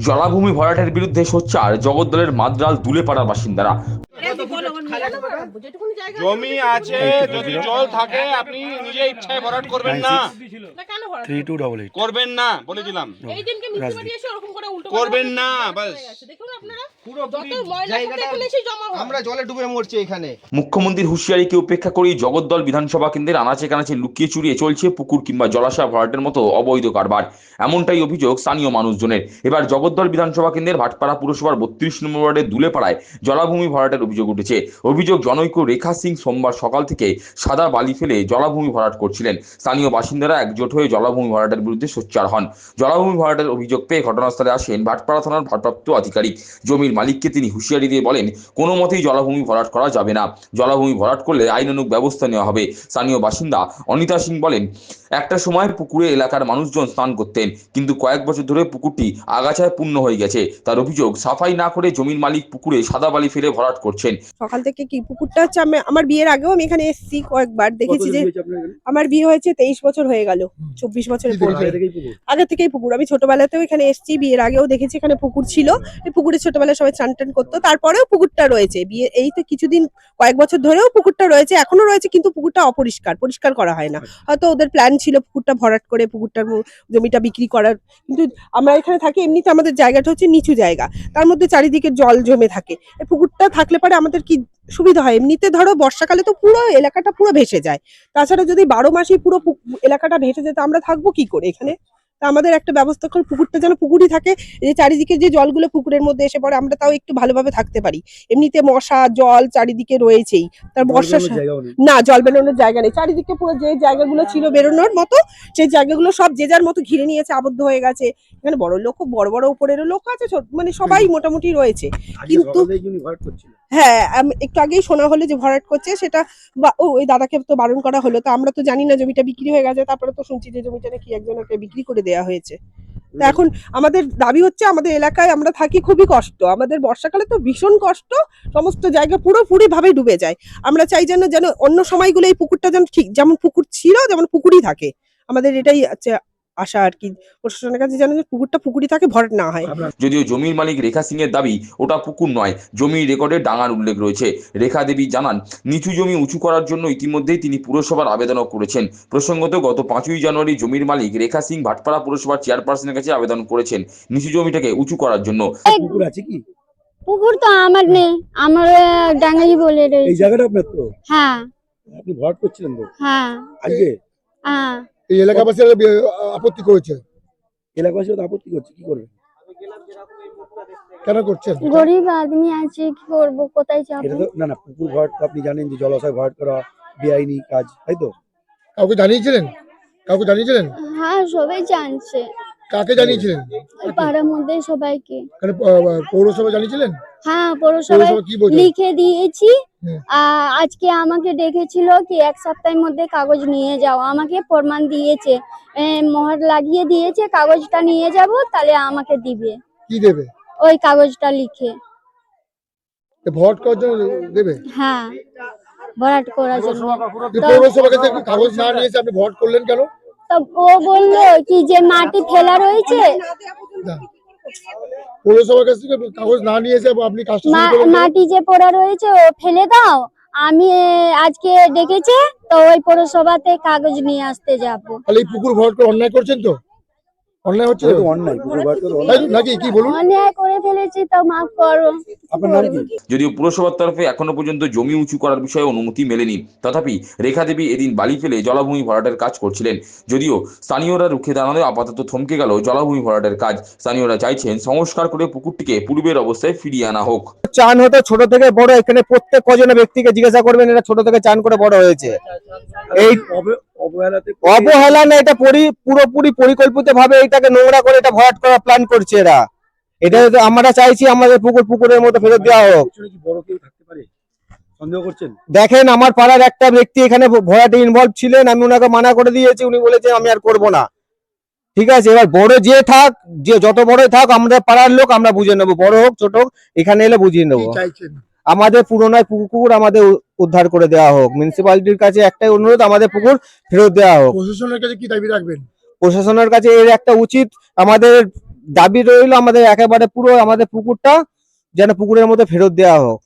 জলাভূমি ভরাটের বিরুদ্ধে সোচ্চার জগদ্দলের মাদ্রাল দুলেপাড়ার বাসিন্দারা। জমি আছে, যদি জল থাকে আপনি নিজে ইচ্ছায় ভরাট করবেন না, 3288 করবেন না, বলে দিলাম, করবেন না। বাস আমরা জলে ডুবে মরছি এখানে। মুখ্যমন্ত্রীর হুঁশিয়ারিকে উপেক্ষা করেই জগদ্দল বিধানসভা কেন্দ্রের আনাচে কানাচে লুকিয়ে চুরিয়ে চলছে পুকুর কিংবা জলাশয় ভরাটের মতো অবৈধ কারবার। এমনটাই অভিযোগ স্থানীয় মানুষজনের। এবার জগদ্দল বিধানসভা কেন্দ্রের ভাটপাড়া পুরসভার 32 নম্বর ওয়ার্ডের দুলেপাড়ায় জলাভূমি ভরাটের অভিযোগ উঠেছে। অভিযোগ, জনৈক রেখা সিং সোমবার সকাল থেকে সাদা বালি ফেলে জলাভূমি ভরাট করছিলেন। স্থানীয় বাসিন্দারা একজোট হয়ে জলাভূমি ভরাটের বিরুদ্ধে সোচ্চার হন। জলাভূমি ভরাটের অভিযোগ পেয়ে ঘটনাস্থলে আসেন ভাটপাড়া থানার ভারপ্রাপ্ত আধিকারিক। জমির মালিককে তিনি হুঁশিয়ারি দিয়ে বলেন, কোনো মতেই জলাভূমি ভরাট করা যাবে না। জলাভূমি ভরাট করলে আইনানুগ ব্যবস্থা নেওয়া হবে। স্থানীয় বাসিন্দা অনিতা সিং বলেন, একটা সময় পুকুরে এলাকার মানুষজন স্নান করতেন, কিন্তু কয়েক বছর ধরে পুকুরটি আগাছায় পূর্ণ হয়ে গেছে। তার অভিযোগ, সাফাই না করে জমির মালিক পুকুরে সাদা বালি ফেলে ভরাট করছেন। সকাল থেকে কি পুকুরটা হচ্ছে, আমার বিয়ের আগেও আমি এখানে এসেছি, কয়েকবার দেখেছি যে আমার বিয়ে হয়েছে 23 বছর হয়ে গেল, 24 বছরে পড়বে। আগে থেকেই পুকুর, আমি ছোটবেলাতেও এখানে এসেছি, বিয়ের আগেও দেখেছি এখানে পুকুর ছিল। এই পুকুরে ছোটবেলায় সবাই চান টান করতো, তারপরেও পুকুরটা রয়েছে। বিয়ে এই তো কিছুদিন, কয়েক বছর ধরেও পুকুরটা রয়েছে, এখনো রয়েছে, কিন্তু পুকুরটা পরিষ্কার করা হয় না। হয়তো ওদের প্ল্যান ছিল পুকুরটা ভরাট করে পুকুরটার জমিটা বিক্রি করার। কিন্তু আমরা এখানে থাকি, এমনিতে আমাদের জায়গাটা হচ্ছে নিচু জায়গা, তার মধ্যে চারিদিকে জল জমে থাকে। এই পুকুরটা থাকলে পরে আমাদের কি সুবিধা হয়, এমনিতে ধরো বর্ষাকালে তো পুরো এলাকাটা পুরো ভেসে যায়। তাছাড়া যদি 12 মাসই পুরো এলাকাটা ভেসে যেত, আমরা থাকবো কি করে এখানে? তা আমাদের একটা ব্যবস্থা করে পুকুরটা যেন পুকুরই থাকে, যে চারিদিকে যে জলগুলো পুকুরের মধ্যে এসে পড়ে আমরা তাও একটু ভালোভাবে থাকতে পারি। এমনিতে মশা জল চারিদিকে রয়েছেই, তার বর্ষা না জল বেরোনোর জায়গা নেই। চারিদিকে পুরো যে জায়গাগুলো ছিল বেরোনোর মতো, সেই জায়গাগুলো সব যে যার মতো ঘিরে নিয়েছে, আবদ্ধ হয়ে গেছে। এখানে বড় লোক, বড় বড় উপরেরও লোক আছে, মানে সবাই মোটামুটি রয়েছে। কিন্তু হ্যাঁ, একটু আগেই শোনা হলো যে ভরাট করছে, সেটা ওই দাদাকে তো বারণ করা হলো। তো আমরা তো জানি না জমিটা বিক্রি হয়ে গেছে, তারপরে তো শুনছি যে জমিটা নাকি একজনকে বিক্রি করে দেওয়া হয়েছে। তো এখন আমাদের দাবি হচ্ছে, আমাদের এলাকায় আমরা থাকি, খুবই কষ্ট আমাদের, বর্ষাকালে তো ভীষণ কষ্ট, সমস্ত জায়গা পুরোপুরি ভাবে ডুবে যায়। আমরা চাই যেন অন্য সময়গুলো এই পুকুরটা যেন ঠিক যেমন পুকুর ছিল যেমন পুকুরই থাকে। আমাদের এটাই আশা আর কি, প্রশাসনের কাছে যেন পুকুরটা পুকুরই থাকে, ভরাট না হয়। যদিও জমির মালিক রেখা সিং এর দাবি ওটা পুকুর নয়, জমির রেকর্ডে ডাঙার উল্লেখ রয়েছে। রেখা দেবী জানান, নিচু জমি উঁচু করার জন্য ইতিমধ্যেই তিনি পুরসভার আবেদনও করেছেন। প্রসঙ্গত, গত 5ই জানুয়ারি জমির মালিক রেখা সিং ভাটপাড়া পুরসভার চেয়ারপারসনের কাছে আবেদন করেছেন নিচু জমিটাকে উঁচু করার জন্য। পুকুর আছে কি? পুকুর তো আমার নেই, আমার ডাঙ্গাই বলে রয়েছে। এই জায়গাটা আপনার তো? হ্যাঁ। আপনি ভরাট করছিলেন তো? হ্যাঁ। আজকে? হ্যাঁ। এই এলাকাবাসীরা আপত্তি করেছে। এলাকাবাসীরা আপত্তি করছে, কি করবে? কেন করছেন? গরিব আদমি আছে, কি করব, কোথায় যাব? এটা তো না পুকুর ভরাট তো আপনি জানেন যে জলাশয় ভরাট করা বেআইনি কাজ, তাই তো? কাউকে জানিয়েছিলেন? হ্যাঁ, সবাই জানছে। কাকে জানিয়েছিলেন? ওই পাড়ার মধ্যে সবাইকে। পৌরসভা জানিয়েছিলেন? হ্যাঁ, পৌরসভায় কি বলছে? লিখে দিয়েছি। আজকে আমাকে ডেকেছিল কি 1 সপ্তাহের মধ্যে কাগজ নিয়ে যাও, আমাকে প্রমাণ দিয়েছে, মোহর লাগিয়ে দিয়েছে, কাগজটা নিয়ে যাব, তাহলে আমাকে দিবে। কি দেবে? ওই কাগজটা লিখে ভরাট করার জন্য দেবে? হ্যাঁ, ভরাট করার জন্য। পৌরসভা কাছে কাগজ না নিয়ে এসে আপনি ভরাট করলেন কেন? তো ও বললো কি যে মাটি ফেলা রয়েছে, পৌরসভার কাছ থেকে কাগজ না নিয়ে এসে আপনি মাটি যে পড়া রয়েছে ও ফেলে দাও। আমি আজকে ডেকেছে, তো ওই পৌরসভাতে কাগজ নিয়ে আসতে যাবো। তাহলে এই পুকুর ভরাট করে অন্যায় করছেন তো? অন্যায় হচ্ছে তো? অন্যায় পুকুর ভরাট করে নাকি? কি বলুন? অন্যায় করে ফেলেছি, তো মাফ করো। আপনার নাম কি? যদিও পুরসভার তরফে এখনো পর্যন্ত জমি উঁচু করার বিষয়ে অনুমতি মেলেনি, তথাপি রেখা দেবী এদিন বালি ফেলে জলাভূমি ভরাটের কাজ করছিলেন। যদিও স্থানীয়রা রুখে দাঁড়ালে আপাতত থমকে গেল জলাভূমি ভরাটের কাজ। স্থানীয়রা চাইছেন সংস্কার করে পুকুরটিকে পূর্বের অবস্থায় ফিরিয়ে আনা হোক। চান হতো ছোট থেকে বড়, এখানে প্রত্যেক কজনের ব্যক্তিকে জিজ্ঞাসা করবেন, এরা ছোট থেকে চান করে বড় হয়েছে। এই অবহেলা না, এটা পুরোপুরি পরিকল্পিত ভাবে এটাকে নোংরা করে এটা ভরাট করার প্ল্যান করছে এরা। এটা আমরা চাইছি আমাদের পুকুরের মতো ফেরত দেওয়া হোক। দেখেন, আমার পাড়ার একটা ব্যক্তি এখানে ভরাটে ইনভলভ ছিলেন, আমি ওনাকে মানা করে দিয়েছি, উনি বলেছেন আমি আর করবো না। ঠিক আছে, এবার বড় যে থাক, যে যত বড়ই থাক, আমরা পাড়ার লোক, আমরা বুঝে নেবো, বড় হোক ছোট হোক, এখানে এলে বুঝিয়ে নেবো। আমাদের পুরোনায় পুকুর আমাদের উদ্ধার করে দেওয়া হোক। মিউনিসিপ্যালিটির কাছে একটাই অনুরোধ, আমাদের পুকুর ফেরত দেওয়া হোক। প্রশাসনের কাছে কি দাবি রাখবেন? প্রশাসনের কাছে এর একটা উচিত, আমাদের দাবি রইল আমাদের একেবারে পুরো আমাদের পুকুরটা যেন পুকুরের মধ্যে ফেরত দেওয়া হোক।